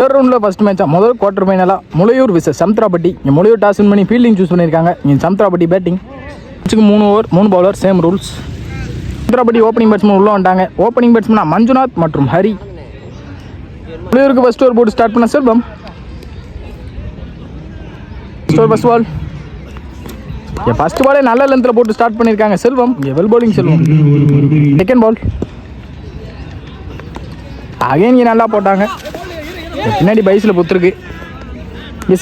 Third ரவுண்டில் first மேட்சாக முதல் குவார்டர் ஃபைனலாக முளையூர் விசஸ் சமுத்திராப்பட்டி. இங்கே முளையூர் டாஸ் வின் பண்ணி ஃபீல்டிங் சூஸ் பண்ணியிருக்காங்க. இங்கே Samuthirapatti batting. 3 over 3 bowler, same rules. Samuthirapatti opening batsman உள்ளே வந்துட்டாங்க. ஓப்பனிங் பேட்ஸ்மேனாக மஞ்சுநாத் மற்றும் ஹரி. முளையூருக்கு ஃபஸ்ட் ஓவர் போட்டு ஸ்டார்ட் பண்ண செல்வம். ஃபஸ்ட் பால் ஃபஸ்ட் பாலே நல்ல லென்த்தில் போட்டு ஸ்டார்ட் பண்ணியிருக்காங்க செல்வம். இங்கே வெல் பவுலிங் செல்வம். செகண்ட் பால் அகைன் இங்கே நல்லா போட்டாங்க. பின்னாடி பைஸில் பொத்துருக்கு.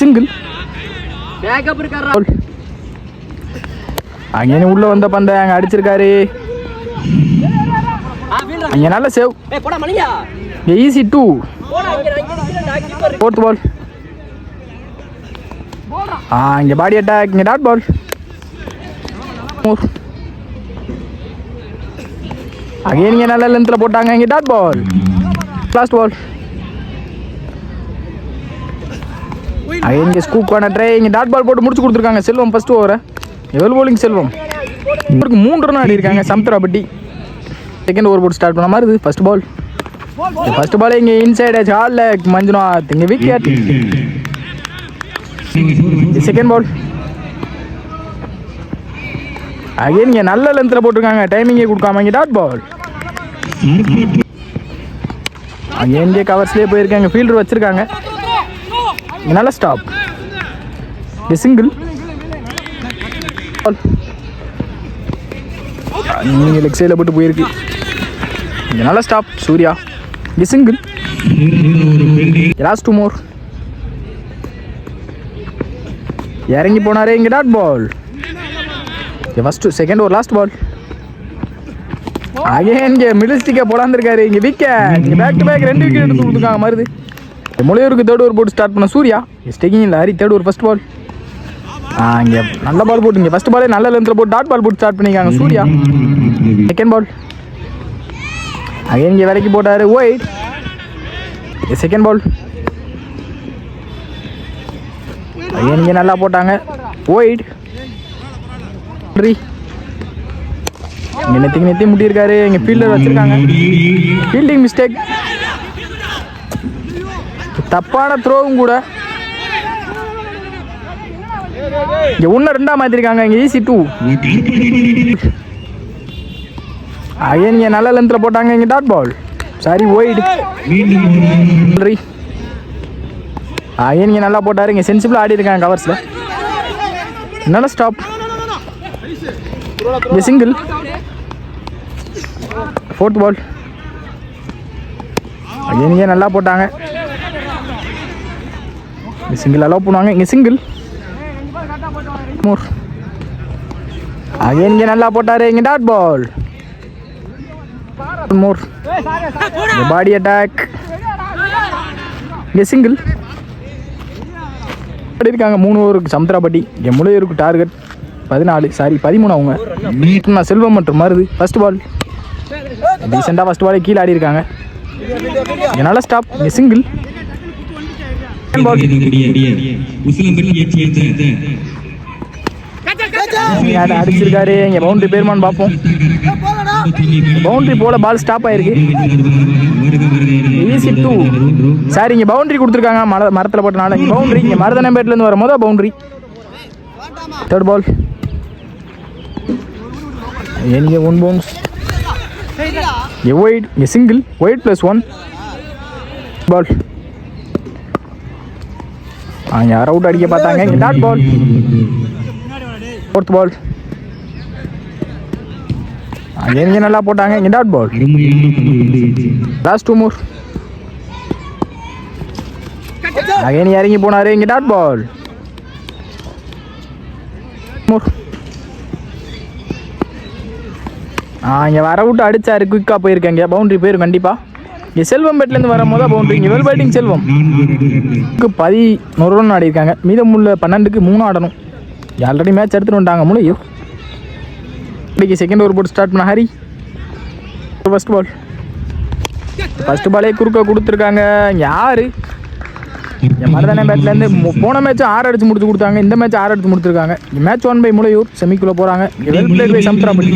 சிங்கிள். அங்கே உள்ள வந்த பந்தை அங்கே அடிச்சிருக்காரு. அங்கே நல்ல சேவ். ஈஸி 2. ஃபோர்த் பால் இங்கே பாடி அட்டாக். இங்கே டாட் பால். அகைன் இங்கே நல்ல லென்த்தில் போட்டாங்க. இங்கே dot ball. Last ball again இங்கே ஸ்கூப் கான ட்ரை. இங்கே டாட் பால் போட்டு முடிச்சு கொடுத்துருக்காங்க செல்வம் ஃபர்ஸ்ட் ஓவரை. Well bowling Selvam. இவருக்கு 3 ரன் ஆடி இருக்காங்க சமுத்திராப்பட்டி. செகண்ட் ஓவர் போட்டு ஸ்டார்ட் பண்ண மாதிரி இது. ஃபர்ஸ்ட் பால் இங்கே இன்சைடு ஹாலில் மஞ்சுநாத். இங்கே விக்கெட். செகண்ட் பால் அகைன் இங்கே நல்ல லென்த்தில் போட்டிருக்காங்க. டைமிங்கே கொடுக்காம. இங்கே டாட் பால். அங்கே இங்கே கவர்ஸ்லேயே போயிருக்காங்க. ஃபீல்டர் வச்சுருக்காங்க. நல்ல ஸ்டாப். சிங்கிள். நீங்கள் லெக் சைடில் போட்டு போயிருக்கு. இங்கே நல்ல stop. Surya. Single. Last 2 more. இறங்கி போனாரே. இங்கே dot ball. First second over last ball again இங்கே மிடில் ஸ்டிக்கை போடாந்துருக்காரு. இங்கே விக்கெட். இங்கே பேக் டு பேக் 2 விக்கெட் எடுத்து கொடுத்துருக்காங்க மருது. முளையூருக்கு தேர்ட் ஓவர் போட்டு ஸ்டார்ட் பண்ண சூர்யா. ஸ்டேக்கிங் இல்லை Hari. Third over first ball இங்கே நல்ல பால் போட்டு இங்கே ஃபஸ்ட் பாலே நல்ல லென்த்தில் போட்டு டாட் பால் போட்டு ஸ்டார்ட் பண்ணியிருக்காங்க சூர்யா. செகண்ட் பால் அகைன் இங்கே விலைக்கு போட்டார். ஒயிட். செகண்ட் பால் அகைன் இங்கே நல்லா போட்டாங்க. ஒயிட். இங்கே நெத்தி முட்டியிருக்காரு. இங்கே ஃபீல்டர் வச்சுருக்காங்க. Fielding mistake. தப்பான த்ரோவும் கூட. இங்கே 1-2 மாற்றிருக்காங்க. இங்கே ஈஸி 2. அகைன் இங்கே நல்ல லென்த்தில் போட்டாங்க. இங்கே dot ball. Sorry wide. Again இங்கே நல்லா போட்டார். இங்கே சென்சிபிளாக ஆடி இருக்காங்க கவர்ஸில். நல்ல ஸ்டாப். இங்கே சிங்கிள். ஃபோர்த் பால் அகைன் இங்கே நல்லா போட்டாங்க. இங்கே சிங்கிள் அலோவ் பண்ணுவாங்க. இங்கே சிங்கிள். மோர் அகைன் இங்கே நல்லா போட்டார். இங்கே டாட் பால். மோர் பாடி அட்டாக். இங்கே சிங்கிள். இருக்காங்க 3 ஓவருக்கு சமுத்திராப்பட்டி. இங்கே முளையூருக்கு டார்கெட் 13 அவங்க. செல்வம் மற்றும் மருது. ஃபர்ஸ்ட் பால் ரீசெண்டாக ஃபர்ஸ்ட் பாலே கீழே ஆடி இருக்காங்க. நல்ல ஸ்டாப். இங்கே சிங்கிள். அடிச்சிருக்காரு. இங்கே பவுண்டரி பேருமான்னு பார்ப்போம். பவுண்டரி போல பால் ஸ்டாப் ஆயிருக்கு. ஈஸி 2. சார் இங்கே பவுண்டரி கொடுத்துருக்காங்க மரத்தில் போட்டனால. இங்கே பவுண்டரி. இங்கே மருதனம்பேட்டிலேருந்து வர மொதல் பவுண்டரி. தேர்ட் பால் இங்கே 1 பவுன்ஸ். ஒயிட். இங்கே சிங்கிள். ஒயிட் +1 பால். யார் அவுட் அடிக்க பார்த்தாங்க. இங்கே டாட் பால். ஃபோர்த் பால் இங்கே நல்லா போட்டாங்க. இங்கே டாட் பால். லாஸ்ட் 2 மோர். அகைன் இறங்கி போனார். இங்கே டாட் பால். மோர் இங்கே வர விட்டு அடித்தாரு. குயிக்காக போயிருக்காங்க. பவுண்டரி போயிரும் கண்டிப்பாக. இங்கே செல்வம் பேட்லேருந்து வர போது பவுண்டரி. இங்கே வெல் பேட்டிங் செல்வம். 11 ரன் ஆடி இருக்காங்க. மீதமுள்ள 12க்கு 3 ஆடணும். ஆல்ரெடி மேட்ச் எடுத்துகிட்டு வந்துட்டாங்க முளையூர். இன்னைக்கு செகண்ட் ஓவர் போட்டு ஸ்டார்ட் பண்ண ஹரி. ஃபர்ஸ்ட் பாலே குறுக்க கொடுத்துருக்காங்க. யார் மருதானே பேட்லேருந்து போன மேட்ச் 6 அடிச்சு முடிச்சு கொடுத்தாங்க. இந்த மேட்ச் 6 அடிச்சு முடிச்சிருக்காங்க. Match 1 by Mulaiyur. செமிக்குள்ளே போகிறாங்க. Well played by சமுத்திராப்பட்டி.